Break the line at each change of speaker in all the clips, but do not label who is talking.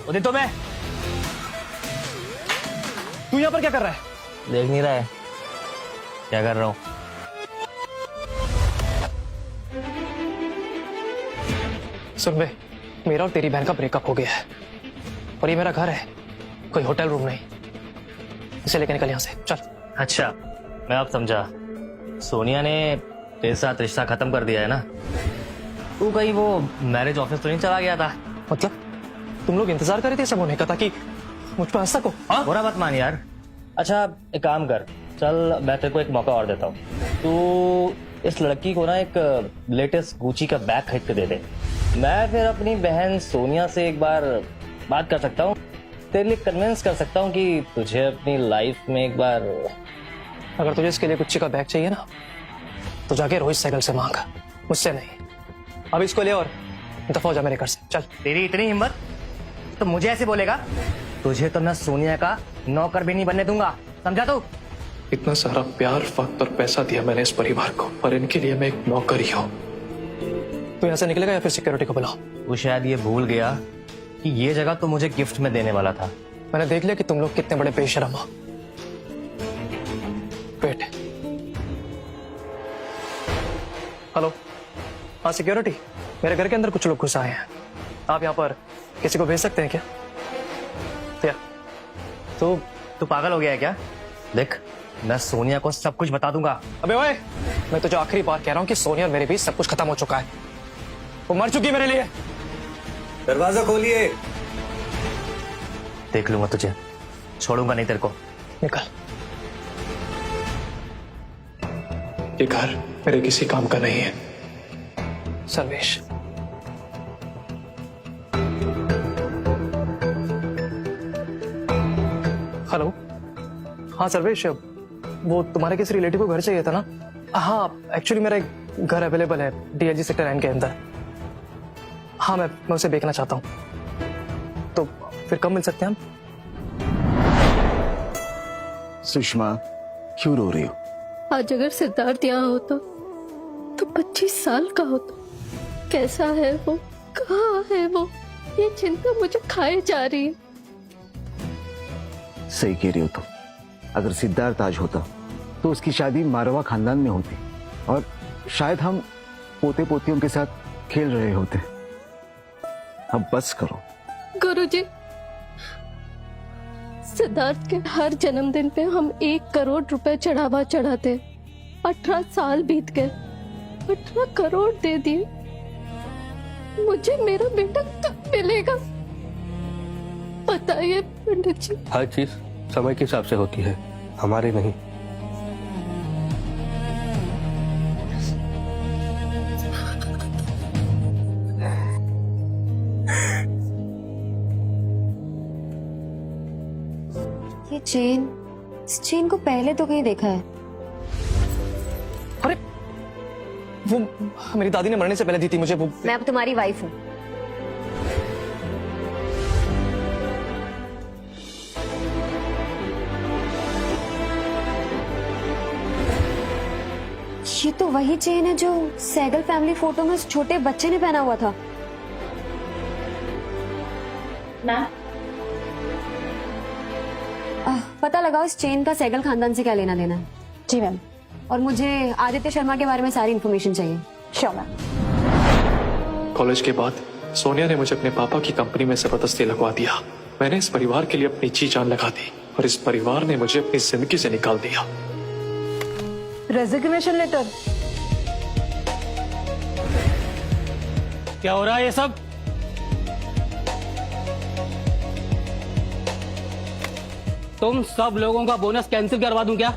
उदित तो मैं।
तू यहाँ पर क्या कर रहा है?
देख नहीं रहा है क्या कर रहा हूँ?
सुन बे, मेरा और तेरी बहन का ब्रेकअप हो गया है और ये मेरा घर है, कोई होटल रूम नहीं। इसे लेके निकल यहाँ से, चल।
अच्छा, मैं अब समझा। सोनिया ने तेरे साथ रिश्ता खत्म कर दिया है ना? तू कहीं वो मैरिज ऑफिस तो नहीं चला गया था?
मतलब तुम लोग इंतजार कर रहे थे सब होने का ताकि मुझ पर हंस सको? हाँ?
बुरा मत मान यार। अच्छा एक काम कर, चल मैं तेरे को एक मौका और देता हूँ। तू इस लड़की को ना एक लेटेस्ट गुची का बैग खरीद के दे दे। मैं फिर अपनी बहन सोनिया से एक बार बात कर सकता हूँ, तेरे लिए कन्विंस कर सकता हूँ कि तुझे अपनी लाइफ में एक बार।
अगर तुझे इसके लिए गुच्ची का बैग चाहिए ना तो जाके रोहित साइकिल से मांग, मुझसे नहीं। अब इसको ले और दफा हो जा मेरे घर से, चल।
तेरी इतनी हिम्मत तो मुझे ऐसे बोलेगा? तुझे तो मैं सोनिया का नौकर भी नहीं बनने दूंगा, समझा तू?
इतना सारा प्यार, वक्त और पैसा दिया मैंने इस परिवार को, पर इनके लिए मैं एक नौकर ही हूँ। तू यहाँ से निकलेगा या फिर सिक्योरिटी को बुलाओ?
वो शायद ये भूल गया कि ये जगह तो मुझे गिफ्ट में देने वाला था।
मैंने देख लिया कि तुम लोग कितने बड़े बेशरम हो। वेट। हेलो, हाँ सिक्योरिटी, मेरे घर के अंदर कुछ लोग घुस आए हैं। आप यहाँ पर किसी को भेज सकते हैं क्या?
तू पागल हो गया है क्या? देख, मैं सोनिया को सब कुछ बता दूंगा।
अबे ओए, मैं तुझे आखिरी बार कह रहा हूँ कि सोनिया और मेरे बीच सब कुछ खत्म हो चुका है। वो मर चुकी है मेरे लिए।
दरवाजा खोलिए।
देख लूंगा तुझे, छोड़ूंगा नहीं तेरे को।
निकल। ये घर मेरे किसी काम का नहीं है। सर्वेश, हेलो। हाँ सर्वेश, वो तुम्हारे किसी रिलेटिव को घर चाहिए था ना? हाँ एक्चुअली मेरा एक घर अवेलेबल है डीएलजी सेक्टर एन के अंदर। हाँ मैं उसे देखना चाहता हूँ, तो फिर कब मिल सकते हैं हम?
सुषमा, क्यों रो रही हो?
आज अगर सिद्धार्थ यहाँ होता तो 25 साल का होता। कैसा है वो, कहाँ है वो, ये चिंता मुझे खाए जा रही है।
सही कह रही हो तुम। अगर सिद्धार्थ आज होता तो उसकी शादी मारवा खानदान में होती और शायद हम पोते पोतियों के साथ खेल रहे होते। अब बस करो।
गुरुजी, सिद्धार्थ के हर जन्मदिन पे हम 1 करोड़ रुपए चढ़ावा चढ़ाते। 18 साल बीत गए, 18 करोड़ दे दिए। मुझे मेरा बेटा कब मिलेगा? बताइए पंडित जी।
हर चीज समय के हिसाब से होती है, हमारे नहीं।
ये चेन, इस चेन को पहले तो कहीं देखा है।
अरे वो मेरी दादी ने मरने से पहले दी थी मुझे। वो
मैं अब तुम्हारी वाइफ हूँ। ये तो वही चेन है जो सहगल फैमिली फोटो में उस छोटे बच्चे ने पहना हुआ था। मैम, पता लगाओ इस चेन का सहगल खानदान से क्या लेना देना है। जी मैम। और मुझे आदित्य शर्मा के बारे में सारी इन्फॉर्मेशन चाहिए। Sure ma'am.
कॉलेज के बाद सोनिया ने मुझे अपने पापा की कंपनी में जबरदस्ती लगवा दिया। मैंने इस परिवार के लिए अपनी जी जान लगा दी और इस परिवार ने मुझे अपनी जिंदगी से निकाल दिया।
Resignation letter?
क्या हो रहा है ये सब? तुम सब लोगों का बोनस कैंसिल करवा दूं क्या?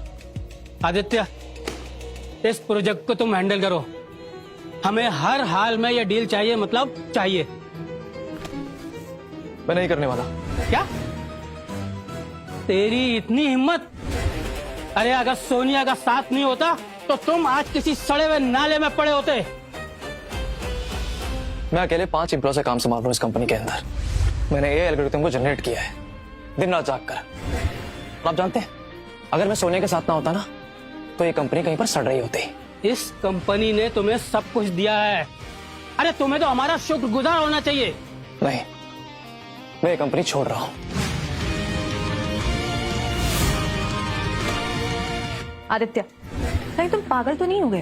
आदित्य, इस प्रोजेक्ट को तुम हैंडल करो। हमें हर हाल में ये डील चाहिए, मतलब चाहिए।
मैं नहीं करने वाला।
क्या तेरी इतनी हिम्मत? अरे अगर सोनिया का साथ नहीं होता तो तुम आज किसी सड़े हुए नाले में पड़े होते।
मैं अकेले 5 एम्प्लॉय से काम संभाल रहा हूँ इस कंपनी के अंदर। मैंने एआई एल्गोरिथम को जनरेट किया है दिन रात जाग कर। आप जानते हैं अगर मैं सोनिया के साथ ना होता ना तो ये कंपनी कहीं पर सड़ रही होती।
इस कंपनी ने तुम्हें सब कुछ दिया है। अरे तुम्हें तो हमारा शुक्रगुजार होना चाहिए।
नहीं, मैं ये कंपनी छोड़ रहा हूँ।
आदित्य, कहीं तुम पागल तो नहीं हो गए?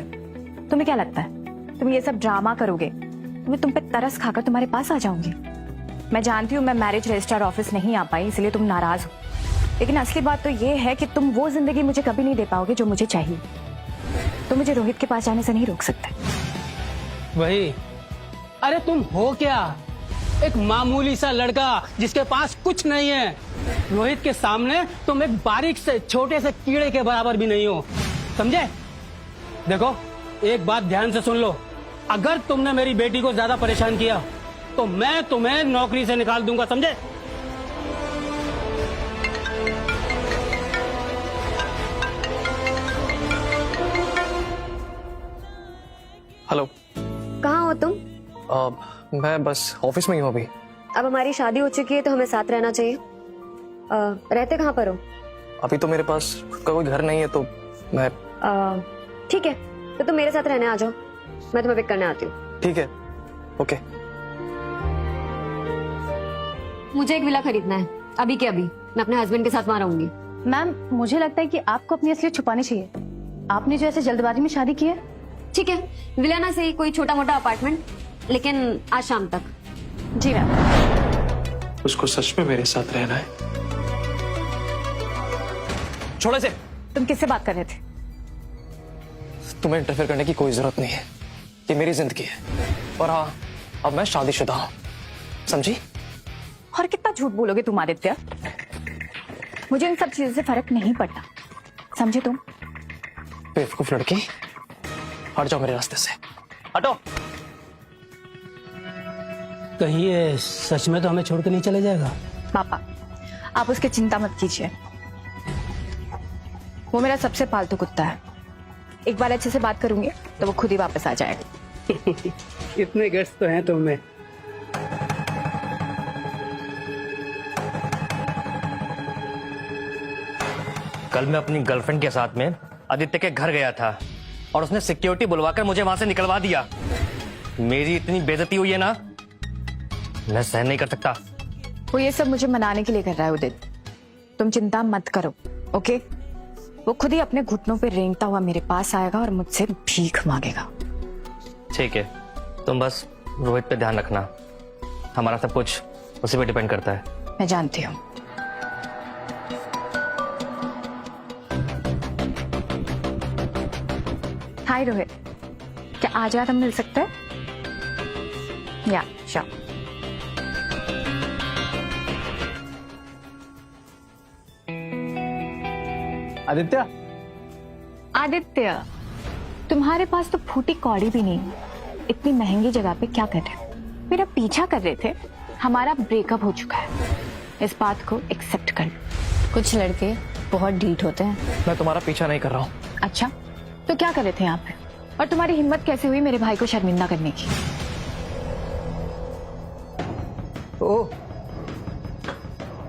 तुम्हें क्या लगता है तुम ये सब ड्रामा करोगे तो मैं तुम पे तरस खाकर तुम्हारे पास आ जाऊंगी? मैं जानती हूँ मैं मैरिज रजिस्ट्रार ऑफिस नहीं आ पाई, इसलिए तुम नाराज हो, लेकिन असली बात तो ये है कि तुम वो जिंदगी मुझे कभी नहीं दे पाओगे जो मुझे चाहिए। तुम मुझे रोहित के पास जाने से नहीं रोक सकते।
वही, अरे तुम हो क्या? एक मामूली सा लड़का जिसके पास कुछ नहीं है। रोहित के सामने तुम एक बारीक से छोटे से कीड़े के बराबर भी नहीं हो, समझे? देखो, एक बात ध्यान से सुन लो, अगर तुमने मेरी बेटी को ज्यादा परेशान किया तो मैं तुम्हें नौकरी से निकाल दूंगा, समझे?
हेलो।
कहाँ हो तुम?
मैं बस ऑफिस में ही हूँ अभी।
अब हमारी शादी हो चुकी है तो हमें साथ रहना चाहिए। रहते कहाँ पर हो?
अभी तो मेरे पास खुद का कोई घर नहीं है, तो मैं
ठीक है, तो तुम मेरे साथ रहने आ जाओ, मैं तुम्हें पिक करने आती हूँ।
ठीक है, ओके।
मुझे एक विला खरीदना है, अभी के अभी। मैं अपने हस्बैंड के साथ वहां रहूंगी।
मैम, मुझे लगता है कि आपको अपनी असलियत छुपानी चाहिए। आपने जो ऐसे जल्दबाजी में शादी की है।
ठीक है, विला ना सही, कोई छोटा मोटा अपार्टमेंट, लेकिन आज शाम तक।
जी मैम।
उसको सच में मेरे साथ रहना है? छोड़ो इसे।
तुम किससे बात कर रहे थे?
तुम्हें इंटरफेयर करने की कोई जरूरत नहीं है, ये मेरी जिंदगी है। और हाँ, अब मैं शादीशुदा हूँ, समझी?
और कितना झूठ बोलोगे तुम आदित्य? मुझे इन सब चीजों से फर्क नहीं पड़ता, समझे तुम?
बेवकूफ लड़की, हट जाओ मेरे रास्ते से, हटो।
कहीं ये सच में तो हमें छोड़ के नहीं चले जाएगा?
पापा, आप उसकी चिंता मत कीजिए, वो मेरा सबसे पालतू कुत्ता है। एक बार अच्छे से बात करूंगी तो वो खुद ही वापस आ जाएगा।
इतने गट्स तो हैं तुम में।
कल मैं अपनी गर्लफ्रेंड के साथ में आदित्य के घर गया था और उसने सिक्योरिटी बुलवाकर मुझे वहां से निकलवा दिया। मेरी इतनी बेइज्जती हुई है ना, मैं सहन नहीं कर सकता।
वो ये सब मुझे मनाने के लिए कर रहा है उदित, तुम चिंता मत करो, ओके? वो खुद ही अपने घुटनों पे रेंगता हुआ मेरे पास आएगा और मुझसे भीख मांगेगा।
ठीक है, तुम बस रोहित पे ध्यान रखना, हमारा सब कुछ उसी पे डिपेंड करता है।
मैं जानती हूँ। हाय रोहित, क्या आज रात हम मिल सकते हैं? या श्योर।
आदित्य,
आदित्य, तुम्हारे पास तो फूटी कौड़ी भी नहीं है, इतनी महंगी जगह पे क्या कर रहे हो? मेरा पीछा कर रहे थे, हमारा ब्रेकअप हो चुका है, इस बात को एक्सेप्ट कर लो।
कुछ लड़के बहुत डीट होते हैं।
मैं तुम्हारा पीछा नहीं कर रहा हूँ।
अच्छा, तो क्या कर रहे थे यहाँ पे? और तुम्हारी हिम्मत कैसे हुई मेरे भाई को शर्मिंदा करने की?
ओह,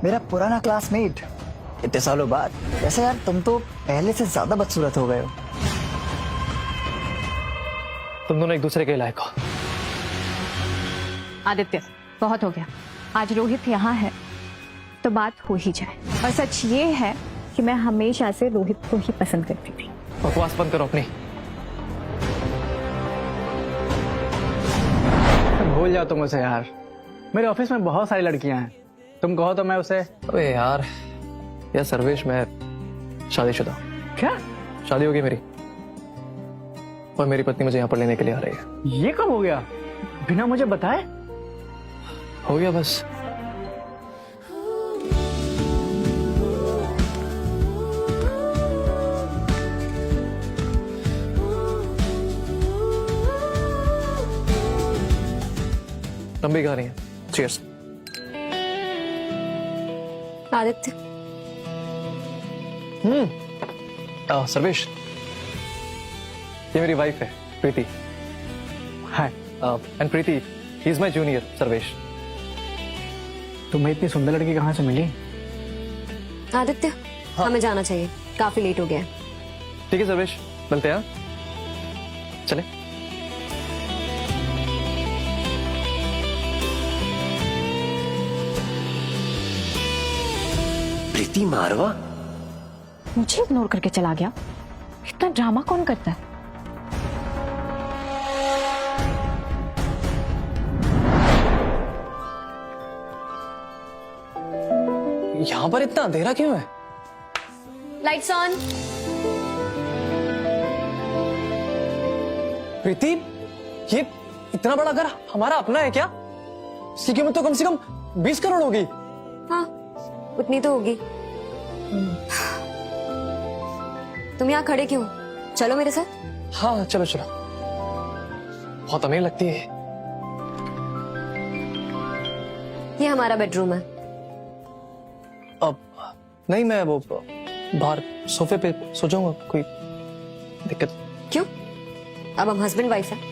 मेरा पुराना क्लासमेट, इतने सालों बाद। वैसे यार तुम तो पहले से ज्यादा बदसूरत हो गए हो।
तुम दोनों एक दूसरे के लायक हो।
आदित्य, बहुत हो गया, आज रोहित यहाँ है तो बात हो ही जाए। और सच ये है कि मैं हमेशा से रोहित को ही पसंद करती थी।
बकवास बंद करो अपनी।
भूल जाओ तुम उसे यार, मेरे ऑफिस में बहुत सारी लड़कियां हैं, तुम कहो तो मैं उसे।
अबे यार सर्वेश, मैं शादीशुदा हूं।
क्या?
शादी होगी मेरी, और मेरी पत्नी मुझे यहाँ पर लेने के लिए आ रही है।
ये कब हो गया, बिना मुझे बताए?
हो गया बस। लंबी कहानी है। चीयर्स।
आदित्य,
सर्वेश, ये मेरी वाइफ है Preeti.
Hi.
And Preeti, he is my junior Sarvesh.
तुम्हें इतनी सुंदर लड़की कहाँ से मिली?
आदित्य, हमें जाना चाहिए, काफी लेट हो गया है।
ठीक है सर्वेश, मिलते हैं। हाँ? चले।
प्रीति मारवा?
मुझे इग्नोर करके चला गया। इतना ड्रामा कौन करता है?
यहाँ पर इतना अंधेरा क्यों है?
Lights on.
प्रीति, ये इतना बड़ा घर हमारा अपना है क्या? इसकी कीमत तो कम से कम 20 करोड़ होगी।
हाँ, उतनी तो होगी। तुम यहाँ खड़े क्यों? चलो मेरे साथ।
हाँ चलो चलो। बहुत अमीर लगती है।
ये हमारा बेडरूम है।
अब नहीं, मैं वो बाहर सोफे पे सो जाऊंगा, कोई दिक्कत?
क्यों? अब हम हस्बैंड वाइफ हैं।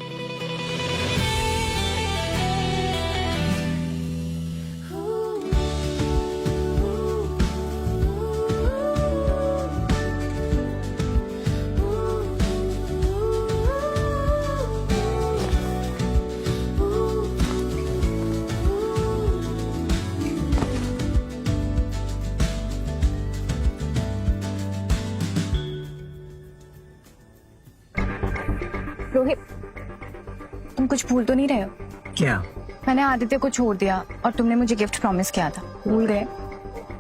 रोहित, तुम कुछ भूल तो नहीं रहे हो?
क्या?
मैंने आदित्य को छोड़ दिया और तुमने मुझे गिफ्ट प्रॉमिस किया था, भूल गए?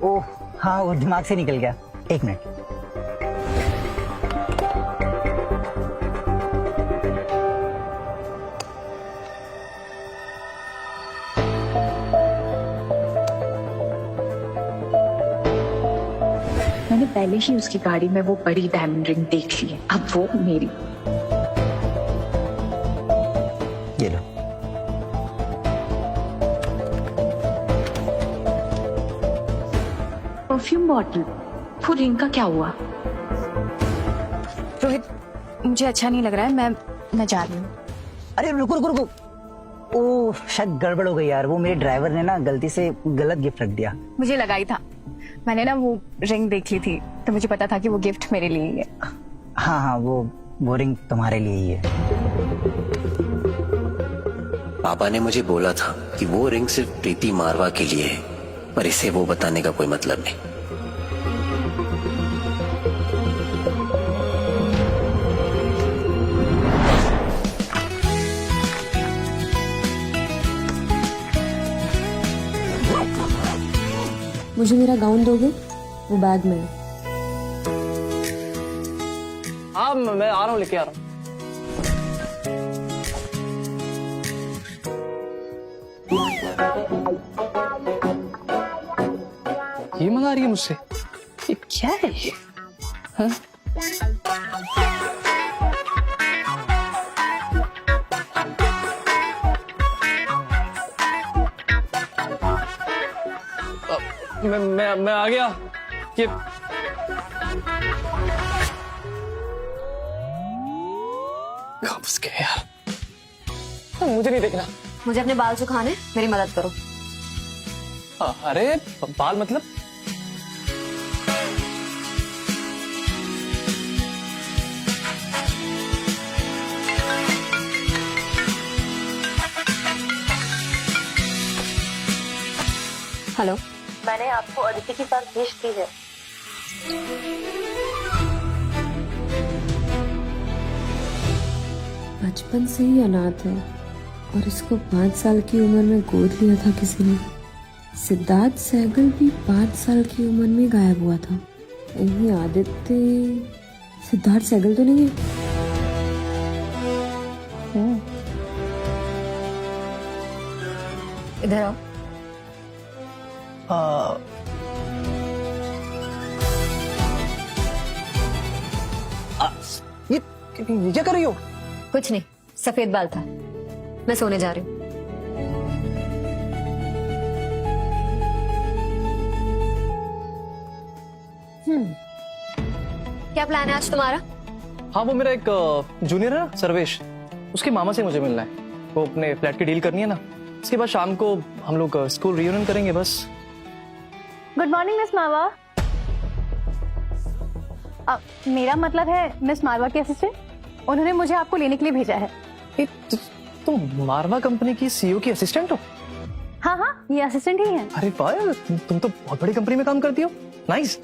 ओह हाँ, वो दिमाग से निकल गया। एक मिनट।
मैंने पहले ही उसकी गाड़ी में वो बड़ी डायमंड रिंग देख ली है, अब वो मेरी।
ये लो।
परफ्यूम बॉटल, वो रिंग का क्या हुआ? रोहित, मुझे अच्छा नहीं लग रहा है, मैं जा रही हूँ।
अरे रुको रुको रुको। ओह, शायद गड़बड़ हो गई यार। वो मेरे ड्राइवर ने ना गलती से गलत गिफ्ट रख दिया।
मुझे लगा ही था। मैंने ना वो रिंग देख ली थी तो मुझे पता था कि वो गिफ्ट मेरे लिए ही है।
हाँ हाँ, वो रिंग तुम्हारे लिए ही है।
पापा ने मुझे बोला था कि वो रिंग सिर्फ प्रीति मारवा के लिए है, पर इसे वो बताने का कोई मतलब नहीं।
मुझे मेरा गाउन दोगे? वो बैग में है।
हाँ मैं आ रहा हूँ, लेके आ रहा हूँ। ये मंगा रही है मुझसे? ये क्या है ये? हाँ? मैं आ गया। ये कहाँ फंस गए यार? मुझे नहीं देखना।
मुझे अपने बाल सुखाने, मेरी मदद करो।
अरे बाल मतलब?
हेलो,
मैंने आपको आदित्य के पास भेज दी है।
बचपन से ही अनाथ है और इसको 5 साल की उम्र में गोद लिया था किसी ने। सिद्धार्थ सहगल भी 5 साल की उम्र में गायब हुआ था। यही आदित्य सिद्धार्थ सहगल तो नहीं है?
इधर आओ।
ये क्या कर रही हो?
कुछ नहीं, सफेद बाल था। मैं सोने जा रही हूँ। क्या प्लान है आज तुम्हारा?
हाँ, वो मेरा एक जूनियर है ना, सर्वेश, उसके मामा से मुझे मिलना है। वो अपने फ्लैट की डील करनी है ना। इसके बाद शाम को हम लोग स्कूल रियूनियन करेंगे बस।
गुड मॉर्निंग मिस मारवा। मेरा मतलब है मिस मारवा के असिस्टेंट। उन्होंने मुझे आपको लेने के लिए भेजा है।
तुम मारवा कंपनी की सीईओ की असिस्टेंट हो?
हाँ हाँ, ये असिस्टेंट ही है।
अरे वाह, तुम तो बहुत बड़ी कंपनी में काम करती हो। नाइस।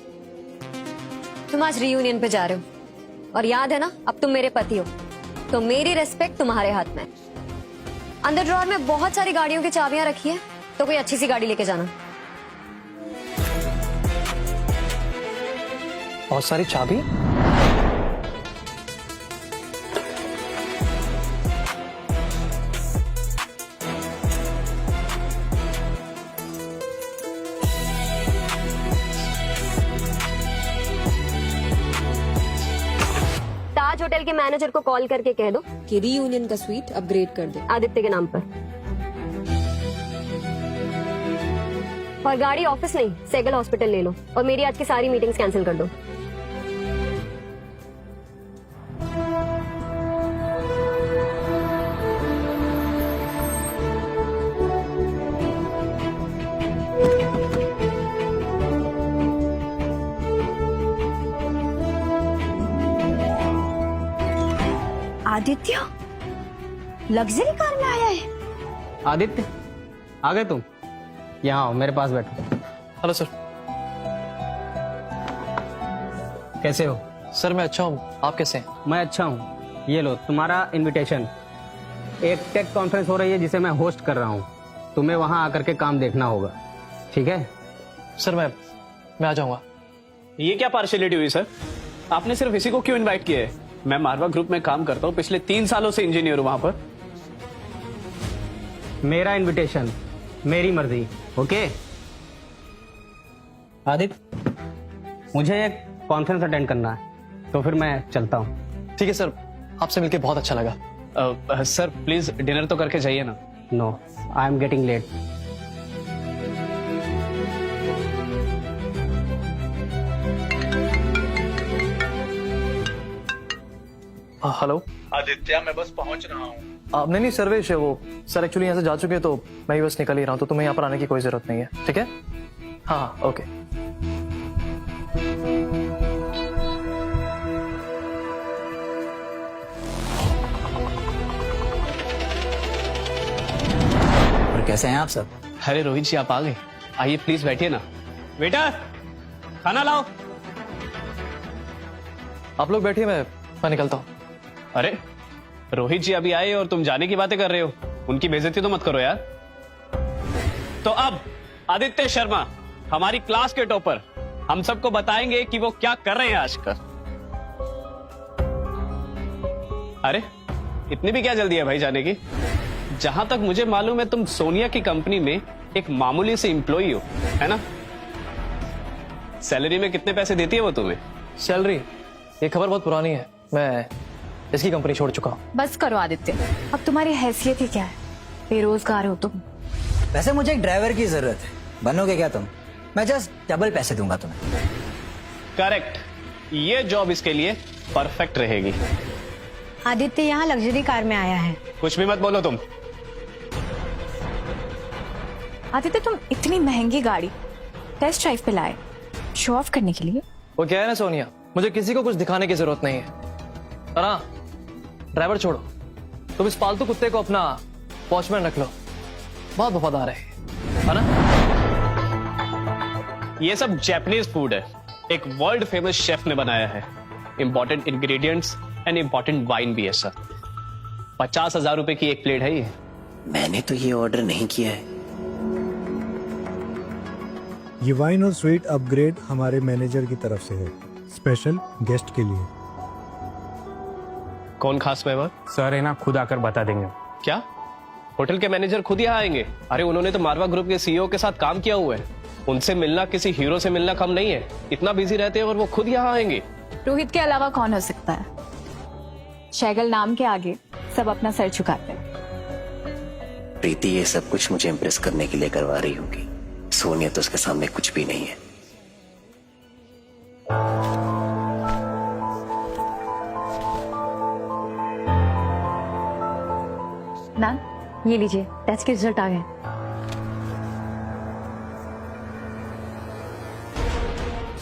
तुम आज रीयूनियन पे जा रहे हो और याद है ना, अब तुम मेरे पति हो, तो मेरी रिस्पेक्ट तुम्हारे हाथ में है। अंदर ड्रॉअर में बहुत सारी गाड़ियों की चाबियां रखी है, तो कोई अच्छी सी गाड़ी लेके जाना।
बहुत सारी चाबी?
ताज होटल के मैनेजर को कॉल करके कह दो कि रीयूनियन का स्वीट अपग्रेड कर दे आदित्य के नाम पर। और गाड़ी ऑफिस नहीं, सेगल हॉस्पिटल ले लो और मेरी आज की सारी मीटिंग्स कैंसिल कर दो।
आदित्य लग्जरी कार में आया है।
आदित्य, आ गए तुम? यहाँ आओ, मेरे पास बैठो।
Hello sir.
कैसे हो?
सर मैं अच्छा हूँ, आप कैसे हैं?
मैं अच्छा हूँ। ये लो तुम्हारा इनविटेशन। एक टेक कॉन्फ्रेंस हो रही है जिसे मैं होस्ट कर रहा हूँ, तुम्हें वहां आकर के काम देखना होगा, ठीक है?
सर मैं आ जाऊंगा।
ये क्या पार्शियलिटी हुई सर? आपने सिर्फ इसी को क्यों इनवाइट किया है? मैं मारवा ग्रुप में काम करता हूँ, पिछले 3 सालों से इंजीनियर हूँ वहां पर।
मेरा इनविटेशन, मेरी मर्जी, ओके? आदित्य, मुझे एक कॉन्फ्रेंस अटेंड करना है, तो फिर मैं चलता हूँ।
ठीक है सर, आपसे मिलके बहुत अच्छा लगा।
सर प्लीज डिनर तो करके जाइए ना।
No, I am getting late.
Hello
Aditya, मैं बस पहुंच रहा हूँ।
नहीं सर्वेश है वो। सर एक्चुअली यहाँ से जा चुके हैं, तो मैं ही बस निकल ही रहा हूँ, तो तुम्हें यहाँ पर आने की कोई जरूरत नहीं है, ठीक है? हाँ ओके।
और कैसे हैं आप सब?
अरे रोहित जी, आप आ गए, आइए प्लीज बैठिए ना। वेटर, खाना लाओ।
आप लोग बैठिए, मैं निकलता हूँ।
अरे रोहित जी अभी आए और तुम जाने की बातें कर रहे हो, उनकी बेइज्जती तो मत करो यार। तो अब आदित्य शर्मा, हमारी क्लास के टॉपर, हम सबको बताएंगे कि वो क्या कर रहे हैं आजकल। अरे इतनी भी क्या जल्दी है भाई जाने की? जहां तक मुझे मालूम है तुम सोनिया की कंपनी में एक मामूली से एम्प्लॉई हो, है ना? सैलरी में कितने पैसे देती है वो तुम्हें?
सैलरी? ये खबर बहुत पुरानी है, मैं इसकी कंपनी छोड़ चुका हूँ।
बस करो आदित्य, अब तुम्हारी हैसियत ही क्या है? बेरोजगार हो तुम।
वैसे मुझे एक ड्राइवर की जरूरत है, बनोगे क्या तुम? मैं जस्ट डबल पैसे दूंगा तुम्हें।
करेक्ट, ये जॉब इसके लिए परफेक्ट रहेगी।
आदित्य यहाँ लग्जरी कार में आया है।
कुछ भी मत बोलो तुम।
आदित्य, तुम इतनी महंगी गाड़ी टेस्ट ड्राइव पे लाए, शो ऑफ करने के लिए?
वो क्या है ना सोनिया, मुझे किसी को कुछ दिखाने की जरूरत नहीं है। और हाँ, ड्राइवर छोड़ो, तुम इस पालतू कुत्ते को अपना वॉचमैन रख लो, बहुत वफादार है ना?
ये सब जापानीज फूड है, एक वर्ल्ड फेमस शेफ ने बनाया है। Important ingredients and important wine भी है सर। 50,000 रुपए की एक प्लेट है ये।
मैंने तो ये ऑर्डर नहीं किया है।
ये वाइन और स्वीट अपग्रेड हमारे मैनेजर की तरफ से है, स्पेशल गेस्ट के लिए।
कौन खास मेहमान?
सर है ना, खुद आकर बता देंगे।
क्या होटल के मैनेजर खुद यहाँ आएंगे? अरे उन्होंने तो मारवा ग्रुप के सीईओ के साथ काम किया हुआ है, उनसे मिलना किसी हीरो से मिलना कम नहीं है। इतना बिजी रहते हैं और वो खुद यहाँ आएंगे।
रोहित के अलावा कौन हो सकता है? शैगल नाम के आगे सब अपना सर झुकाते हैं।
प्रीति ये सब कुछ मुझे इम्प्रेस करने के लिए करवा रही होगी। सोनिया तो उसके सामने कुछ भी नहीं है।
ना, ये लीजिए, टेस्ट के रिजल्ट आ गए।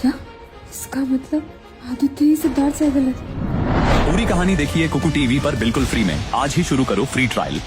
क्या इसका मतलब आदित्य ही सिद्धार्थ सहगल है?
पूरी कहानी देखिए कुकू टीवी पर बिल्कुल फ्री में। आज ही शुरू करो फ्री ट्रायल।